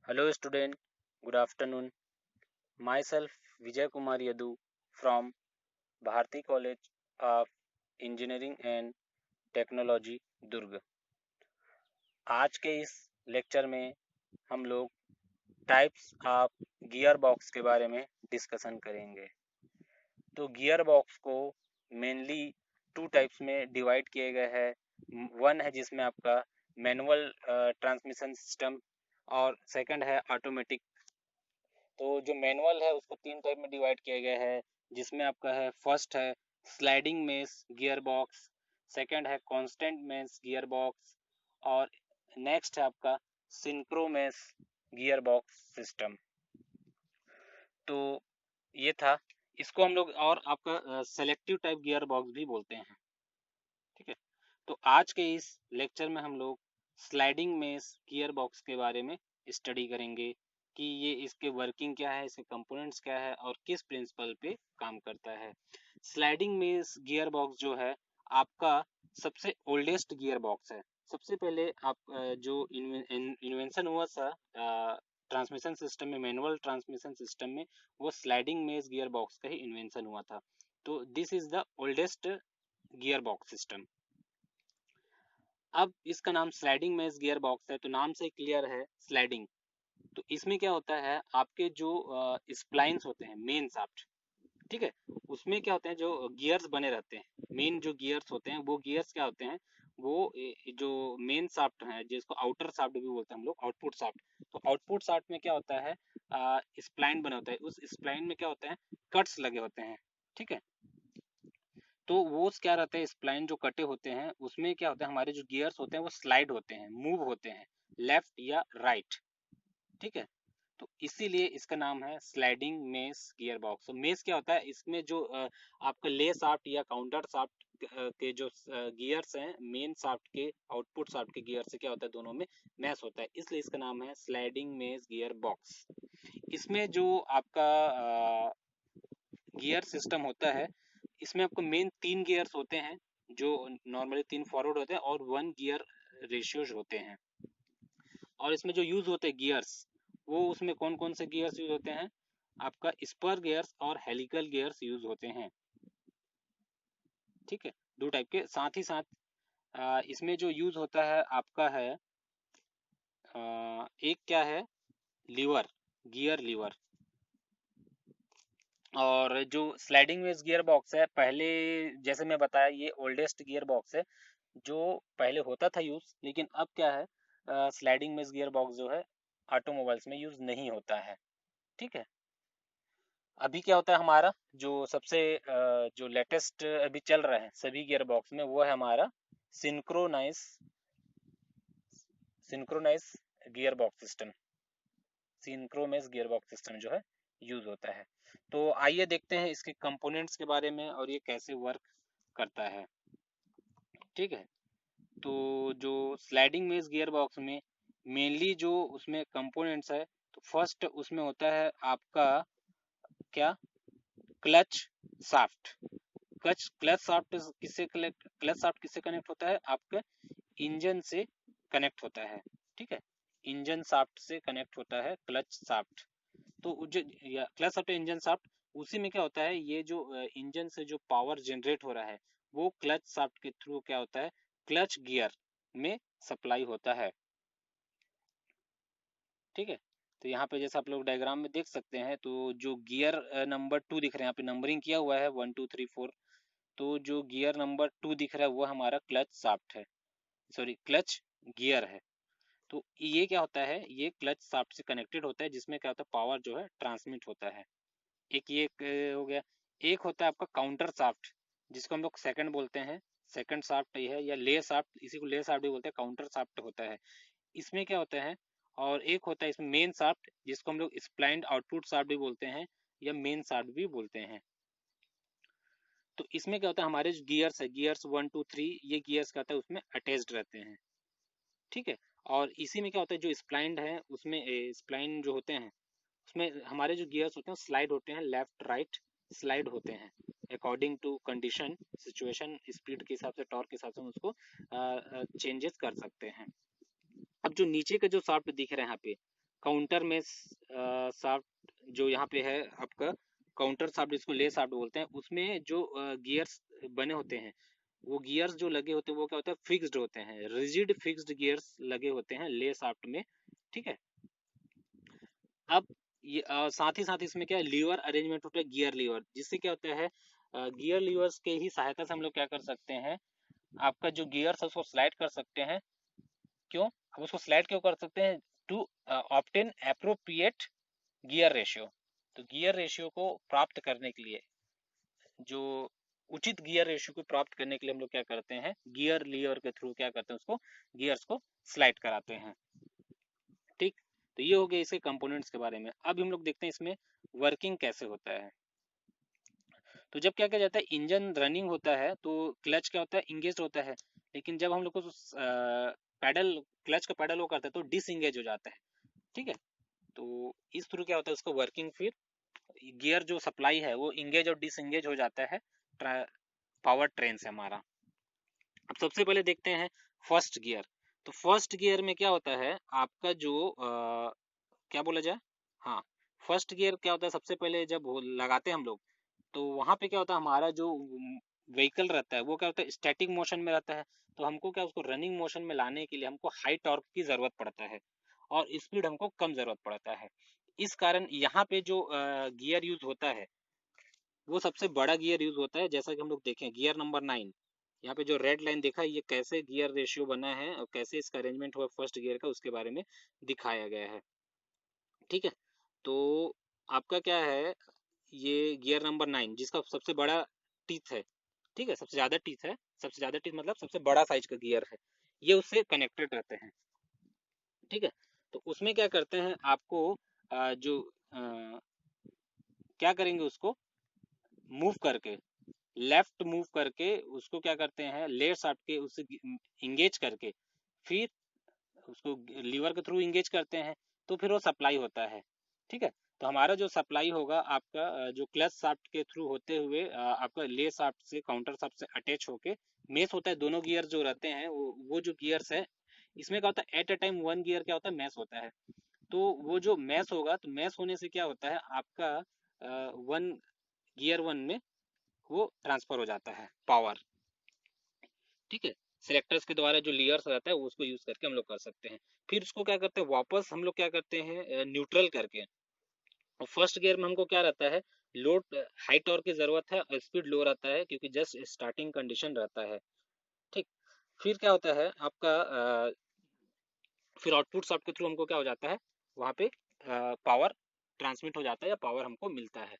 Hello student, good afternoon. Myself Vijay Kumar Yadu from Bharati College of Engineering and Technology दुर्ग। आज के इस lecture में हम लोग टाइप्स ऑफ गियर बॉक्स के बारे में डिस्कशन करेंगे। तो गियर बॉक्स को मेनली टू टाइप्स में डिवाइड किए गए हैं। वन है जिसमें आपका मैनुअल ट्रांसमिशन सिस्टम और सेकंड है ऑटोमेटिक। तो जो मैनुअल है उसको तीन टाइप में डिवाइड किया गया है, जिसमें आपका है फर्स्ट है sliding mesh gear box, second है कांस्टेंट मेश गियर बॉक्स और नेक्स्ट है आपका synchro mesh gear box system. तो ये था, इसको हम लोग और आपका सेलेक्टिव टाइप गियर बॉक्स भी बोलते हैं। ठीक है, तो आज के इस लेक्चर में हम लोग स्लाइडिंग मेश गियर बॉक्स के बारे में स्टडी करेंगे कि ये इसके वर्किंग क्या है, इसके कंपोनेंट्स क्या है और किस प्रिंसिपल पे काम करता है। स्लाइडिंग मेश गियर बॉक्स जो है आपका सबसे ओल्डेस्ट गियर बॉक्स है। सबसे पहले आप जो इन्वेंशन हुआ था ट्रांसमिशन सिस्टम में, मैनुअल ट्रांसमिशन सिस्टम में, वो स्लाइडिंग मेश गियर बॉक्स का ही इन्वेंशन हुआ था। तो this is the oldest gear box system. अब इसका नाम स्लाइडिंग मेश गियर बॉक्स है, तो नाम से क्लियर है स्लाइडिंग। तो इसमें क्या होता है, आपके जो स्प्लाइंस होते हैं मेन शाफ्ट, ठीक है, उसमें क्या होते हैं जो गियर्स बने रहते हैं, मेन जो गियर्स होते हैं वो गियर्स क्या होते हैं, वो जो मेन शाफ्ट है जिसको आउटर शाफ्ट भी बोलते हैं हम लोग, आउटपुट शाफ्ट। तो आउटपुट शाफ्ट में क्या होता है, स्प्लाइन बना होता है, उस स्प्लाइन में क्या होता है, कट्स लगे होते हैं। ठीक है, तो वो क्या रहता है, स्प्लाइन जो कटे होते हैं उसमें क्या होता है, हमारे जो गियर्स होते हैं वो स्लाइड होते हैं, मूव होते हैं लेफ्ट या राइट। ठीक है, तो इसीलिए इसका नाम है स्लाइडिंग मेश गियर बॉक्स। तो मेश क्या होता है, इसमें जो आपका ले शाफ्ट या काउंटर शाफ्ट के जो गियर्स हैं, मेन शाफ्ट के आउटपुट शाफ्ट के गियर से क्या होता है, दोनों में मैश होता है, इसलिए इसका नाम है स्लाइडिंग मेश गियर बॉक्स। इसमें जो आपका गियर सिस्टम होता है, इसमें आपको मेन तीन गियर्स होते हैं, जो नॉर्मली तीन फॉरवर्ड होते हैं और वन गियर रेशियोज होते हैं। और इसमें जो यूज होते हैं गियर्स, वो उसमें कौन कौन से गियर्स यूज होते हैं, आपका स्पर गियर्स और हेलिकल गियर्स यूज होते हैं। ठीक है, दो टाइप के। साथ ही साथ इसमें जो यूज होता है आपका है एक क्या है, लीवर, गियर लीवर। और जो स्लाइडिंग वेज गियर बॉक्स है, पहले जैसे मैं बताया ये ओल्डेस्ट गियर बॉक्स है जो पहले होता था यूज, लेकिन अब क्या है, स्लाइडिंग वेज गियर बॉक्स जो है ऑटोमोबाइल्स में यूज नहीं होता है। ठीक है, अभी क्या होता है हमारा जो सबसे जो लेटेस्ट अभी चल रहा है सभी गियर बॉक्स में, वो है हमारा synchronise synchronise gear box system. Synchromesh gear box system जो है यूज होता है। तो आइए देखते हैं इसके कंपोनेंट्स के बारे में और ये कैसे वर्क करता है। ठीक है, तो जो स्लाइडिंग मेश गियर बॉक्स में मेनली जो उसमें कंपोनेंट्स है, तो फर्स्ट उसमें होता है आपका क्या, क्लच शाफ्ट। क्लच शाफ्ट किससे कनेक्ट होता है, आपके इंजन से कनेक्ट होता है। ठीक है, इंजन शाफ्ट से कनेक्ट होता है क्लच शाफ्ट। तो जो क्लच शाफ्ट इंजन शाफ्ट, उसी में क्या होता है, ये जो इंजन से जो पावर जनरेट हो रहा है वो क्लच शाफ्ट के थ्रू क्या होता है, क्लच गियर में सप्लाई होता है। ठीक है, तो यहाँ पे जैसे आप लोग डायग्राम में देख सकते हैं, तो जो गियर नंबर 2 दिख रहे हैं, यहाँ पे नंबरिंग किया हुआ है 1 2 3 4। तो जो गियर नंबर 2 दिख रहा है वो हमारा क्लच शाफ्ट है, सॉरी क्लच गियर है। तो ये क्या होता है, ये क्लच शाफ्ट से कनेक्टेड होता है, जिसमें क्या होता है, पावर जो है ट्रांसमिट होता है। एक ये हो गया। एक होता है आपका काउंटर शाफ्ट, जिसको हम लोग सेकंड बोलते हैं, सेकंड शाफ्ट ये है, या ले शाफ्ट, इसी को ले शाफ्ट भी बोलते हैं, काउंटर शाफ्ट होता है। इसमें क्या होता है, और एक होता है इसमें मेन शाफ्ट, जिसको हम लोग स्प्लाइंड आउटपुट शाफ्ट भी बोलते हैं या मेन शाफ्ट भी बोलते हैं। तो इसमें क्या होता है, हमारे जो गियर्स है, गियर्स 1 2 3, ये गियर्स क्या होता है उसमें अटैच्ड रहते हैं। ठीक है, और इसी में क्या होता है, जो स्प्लाइंड है उसमें स्प्लाइन जो होते हैं उसमें हमारे जो गियर्स होते हैं स्लाइड होते हैं, लेफ्ट राइट स्लाइड होते हैं according to condition, situation, speed के हिसाब से, टॉर्क के हिसाब से हम उसको चेंजेस कर सकते हैं। अब जो नीचे का जो शाफ्ट दिख रहा है यहाँ पे, काउंटर में शाफ्ट जो यहाँ पे है आपका काउंटर शाफ्ट, जिसको ले शाफ्ट बोलते हैं, उसमें जो गियर्स बने होते हैं, वो गियर्स जो लगे होते हैं वो क्या होता है, फिक्स्ड होते हैं, रिजिड फिक्स्ड गियर्स लगे होते हैं ले शाफ्ट में। ठीक है। अब ये साथ ही साथ इसमें क्या है, लीवर अरेंजमेंट होता है, गियर लीवर, जिससे क्या होता है गियर लीवर्स के ही सहायता से हम लोग क्या कर सकते हैं, आपका जो गियर्स है उसको स्लाइड कर सकते हैं। क्यों अब उसको स्लाइड क्यों कर सकते हैं, to obtain appropriate gear ratio. तो गियर रेशियो को प्राप्त करने के लिए, जो उचित गियर रेशियो को प्राप्त करने के लिए हम लोग क्या करते हैं, गियर लीवर के थ्रू क्या करते हैं, उसको गियर्स को स्लाइड कराते हैं। ठीक। तो ये हो गया इसके कंपोनेंट्स के बारे में। अब हम लोग देखते हैं इसमें वर्किंग कैसे होता है। तो जब क्या किया जाता है, इंजन रनिंग होता है तो क्लच क्या होता है, इंगेज होता है, लेकिन जब हम लोग को पैडल, क्लच का पैडल वो करता है तो डिसंगेज हो जाता है। ठीक है। तो इस थ्रू क्या होता है, उसको वर्किंग, फिर गियर जो सप्लाई है वो इंगेज और डिसंगेज हो जाता है पावर ट्रेन से हमारा। अब सबसे पहले देखते हैं फर्स्ट गियर। तो फर्स्ट गियर में क्या होता है आपका जो क्या बोला जाए, हाँ, फर्स्ट गियर क्या होता है, सबसे पहले जब लगाते हैं हम लोग, तो वहां पे क्या होता है, हमारा जो व्हीकल रहता है वो क्या होता है, स्टैटिक मोशन में रहता है। तो हमको क्या, उसको रनिंग मोशन में लाने के लिए हमको हाई टॉर्क की जरूरत पड़ता है और स्पीड हमको कम जरूरत पड़ता है। इस कारण यहाँ पे जो गियर यूज होता है वो सबसे बड़ा गियर यूज होता है। जैसा कि हम लोग देखें गियर नंबर 9, यहाँ पे जो रेड लाइन देखा, ये कैसे गियर रेशियो बना है और कैसे इसका अरेंजमेंट हुआ फर्स्ट गियर का, उसके बारे में दिखाया गया है। ठीक है। तो आपका क्या है, ये गियर नंबर 9 जिसका सबसे बड़ा टीथ है, ठीक है, सबसे ज्यादा टीथ है, सबसे ज्यादा टीथ मतलब सबसे बड़ा साइज का गियर है, ये उससे कनेक्टेड रहते हैं। ठीक है। तो उसमें क्या करते हैं, आपको जो क्या करेंगे, उसको मूव करके, लेफ्ट मूव करके उसको क्या करते हैं, लेफ्ट साइड के उससे इंगेज करके, फिर उसको लीवर के थ्रू इंगेज करते हैं, तो फिर वो सप्लाई होता है। ठीक है। तो हमारा जो सप्लाई होगा आपका जो क्लच शाफ्ट के थ्रू होते हुए आपका ले शाफ्ट से, काउंटर शाफ्ट से अटैच होके मेस होता है। दोनों गियर जो रहते हैं वो जो गियर्स है, इसमें क्या होता है, at a time one gear क्या होता है, मैस होता है। तो वो जो मैस होगा, तो मैस होने से क्या होता है आपका वन गियर वन में वो ट्रांसफर हो जाता है पावर। ठीक है। सिलेक्टर्स के द्वारा जो लीयर्स रहता है वो उसको यूज करके हम लोग कर सकते हैं। फिर उसको क्या करते हैं, वापस हम लोग क्या करते हैं, न्यूट्रल करके। और फर्स्ट गियर में हमको क्या रहता है, लोड हाई टॉर्क की जरूरत है और स्पीड लो रहता है, क्योंकि जस्ट स्टार्टिंग कंडीशन रहता है। ठीक। फिर क्या होता है आपका फिर आउटपुट शाफ्ट के थ्रू हमको क्या हो जाता है, वहां पे पावर ट्रांसमिट हो जाता है या पावर हमको मिलता है।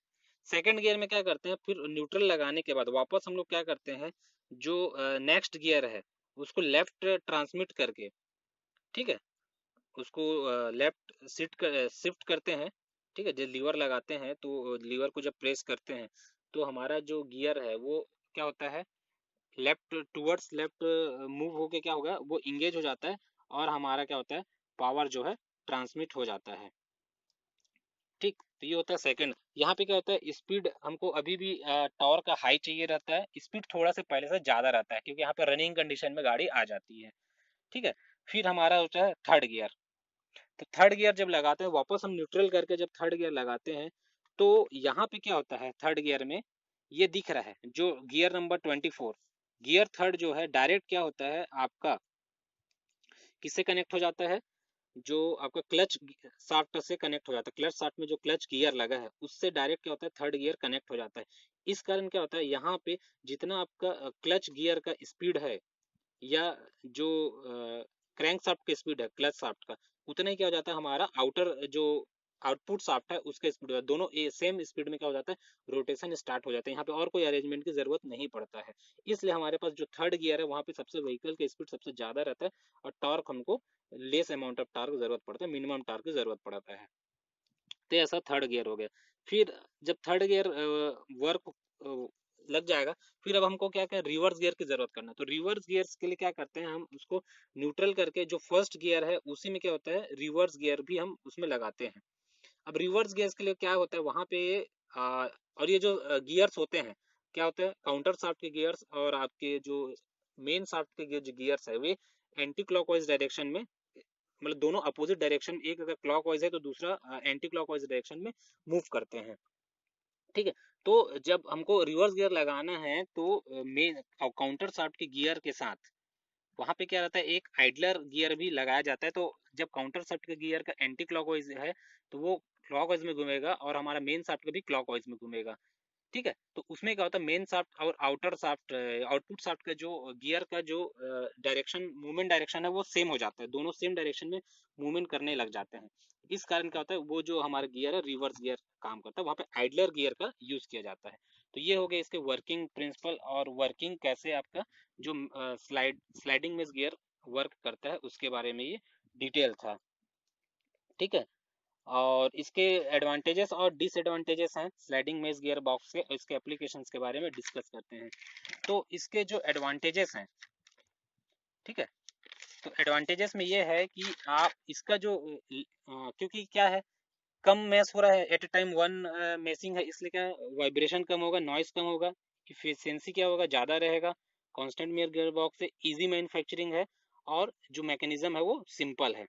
सेकंड गियर में क्या करते हैं, फिर न्यूट्रल लगाने के बाद वापस हम लोग क्या करते हैं, जो नेक्स्ट गियर है उसको लेफ्ट ट्रांसमिट करके, ठीक है, उसको लेफ्ट शिफ्ट करते हैं। ठीक है। जब लीवर लगाते हैं तो लीवर को जब प्रेस करते हैं तो हमारा जो गियर है वो क्या होता है, लेफ्ट टूवर्ड्स लेफ्ट मूव होके क्या होगा, वो इंगेज हो जाता है और हमारा क्या होता है, पावर जो है ट्रांसमिट हो जाता है। ठीक। तो ये होता है सेकंड। यहाँ पे क्या होता है, स्पीड हमको अभी भी टॉर्क का हाई चाहिए रहता है, स्पीड थोड़ा से पहले से ज्यादा रहता है, क्योंकि यहाँ पे रनिंग कंडीशन में गाड़ी आ जाती है। ठीक है। फिर हमारा होता है थर्ड गियर। तो थर्ड गियर जब लगाते हैं, वापस हम न्यूट्रल करके जब थर्ड गियर लगाते हैं, तो यहाँ पे क्या होता है, थर्ड गियर में ये दिख रहा है जो गियर नंबर 24, गियर थर्ड जो है डायरेक्ट क्या होता है आपका, किससे कनेक्ट हो जाता है, जो आपका क्लच शाफ्ट से कनेक्ट हो जाता है। क्लच शाफ्ट में जो क्लच गियर लगा है उससे डायरेक्ट क्या होता है, थर्ड गियर कनेक्ट हो जाता है। इस कारण क्या होता है, यहाँ पे जितना आपका क्लच गियर का स्पीड है या जो क्रैंक शाफ्ट का स्पीड है क्लच शाफ्ट का, उतना ही क्या हो जाता है, हमारा आउटर जो आउटपुट शाफ्ट है उसका स्पीड दोनों सेम स्पीड में क्या हो जाता है, रोटेशन स्टार्ट हो जाता है। यहाँ पे और कोई अरेंजमेंट की जरूरत नहीं पड़ता है। इसलिए हमारे पास जो थर्ड गियर है वहाँ पे सबसे व्हीकल का स्पीड सबसे ज्यादा रहता है और टॉर्क हमको लेस अमाउंट ऑफ टार्क की जरूरत पड़ता है, मिनिमम टार्क की जरूरत पड़ता है। तो ऐसा थर्ड गियर हो गया। फिर जब थर्ड गियर वर्क लग जाएगा, फिर अब हमको क्या क्या रिवर्स गियर की जरूरत करना है। तो रिवर्स गियर्स के लिए क्या करते हैं, हम उसको न्यूट्रल करके जो फर्स्ट गियर है उसी में क्या होता है, रिवर्स गियर भी हम उसमें लगाते हैं। अब रिवर्स गियर्स के लिए क्या होता है वहां पे और ये जो गियर्स होते हैं, क्या होते हैं, काउंटर शाफ्ट के गियर्स और आपके जो मेन शाफ्ट के जो गियर्स है वे एंटी क्लॉकवाइज डायरेक्शन में मतलब दोनों अपोजिट डायरेक्शन, एक अगर क्लॉकवाइज है तो दूसरा एंटी क्लॉकवाइज डायरेक्शन में मूव करते हैं। ठीक है, तो जब हमको रिवर्स गियर लगाना है तो मेन काउंटर शाफ्ट के गियर के साथ वहां पे क्या रहता है, एक आइडलर गियर भी लगाया जाता है। तो जब काउंटर शाफ्ट के गियर का एंटी क्लॉकवाइज है तो वो क्लॉकवाइज में घूमेगा और हमारा मेन शाफ्ट का भी क्लॉकवाइज में घूमेगा। ठीक है, तो उसमें क्या होता है, मेन शाफ्ट और आउटर शाफ्ट, आउटपुट शाफ्ट का जो गियर का जो डायरेक्शन, मूवमेंट डायरेक्शन है वो सेम हो जाता है, दोनों सेम डायरेक्शन में मूवमेंट करने लग जाते हैं। इस कारण क्या होता है, वो जो हमारा गियर है रिवर्स गियर काम करता है, वहाँ पे आइडलर गियर का यूज किया जाता है। तो ये हो गया इसके वर्किंग प्रिंसिपल, और वर्किंग कैसे आपका जो स्लाइडिंग में गियर वर्क करता है उसके बारे में ये डिटेल था। ठीक है, और इसके एडवांटेजेस और डिसएडवांटेजेस हैं स्लाइडिंग मेश गियर बॉक्स के, इसके एप्लीकेशंस के बारे में डिस्कस करते हैं। तो इसके जो एडवांटेजेस हैं, ठीक है, तो एडवांटेजेस में ये है कि आप इसका जो क्योंकि क्या है, कम मैश हो रहा है at a time one meshing है, इसलिए क्या वाइब्रेशन कम होगा, नॉइस कम होगा, इफिशियंसी क्या होगा, ज़्यादा रहेगा। कांस्टेंट मेयर गियर बॉक्स से इजी मैन्युफैक्चरिंग है, और जो मैकेनिज्म है वो सिंपल है।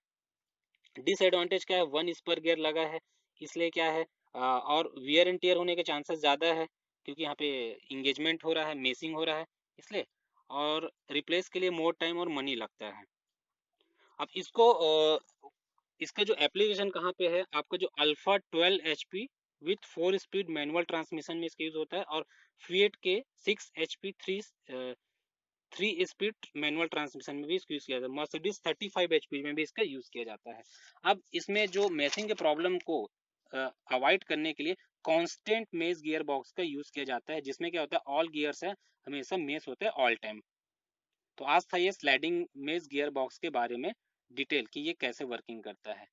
डिसएडवांटेज क्या है, वन स्पर गियर लगा है, इसलिए क्या है और वियर एंड टियर होने के चांसेस ज़्यादा है, क्योंकि यहाँ पे इंगेजमेंट हो रहा है, मेसिंग हो रहा है इसलिए, और रिप्लेस के लिए मोर टाइम और मनी लगता है। अब इसको इसका जो एप्लीकेशन कहाँ पे है, आपका जो alpha 12 HP with 4 speed manual transmission में इसका यूज होता है, और फिएट के 6 HP 3 स्पीड मैनुअल ट्रांसमिशन में भी इसका यूज किया जाता है। मर्सिडीज 35 HP में भी इसका यूज किया जाता है। अब इसमें जो मेसिंग के प्रॉब्लम को अवॉइड करने के लिए कांस्टेंट मेस गियर बॉक्स का यूज किया जाता है, जिसमें क्या होता है, ऑल गियर्स है हमेशा मेस होते हैं ऑल टाइम। तो आज था ये स्लाइडिंग मेस गियर बॉक्स के बारे में डिटेल कि ये कैसे वर्किंग करता है।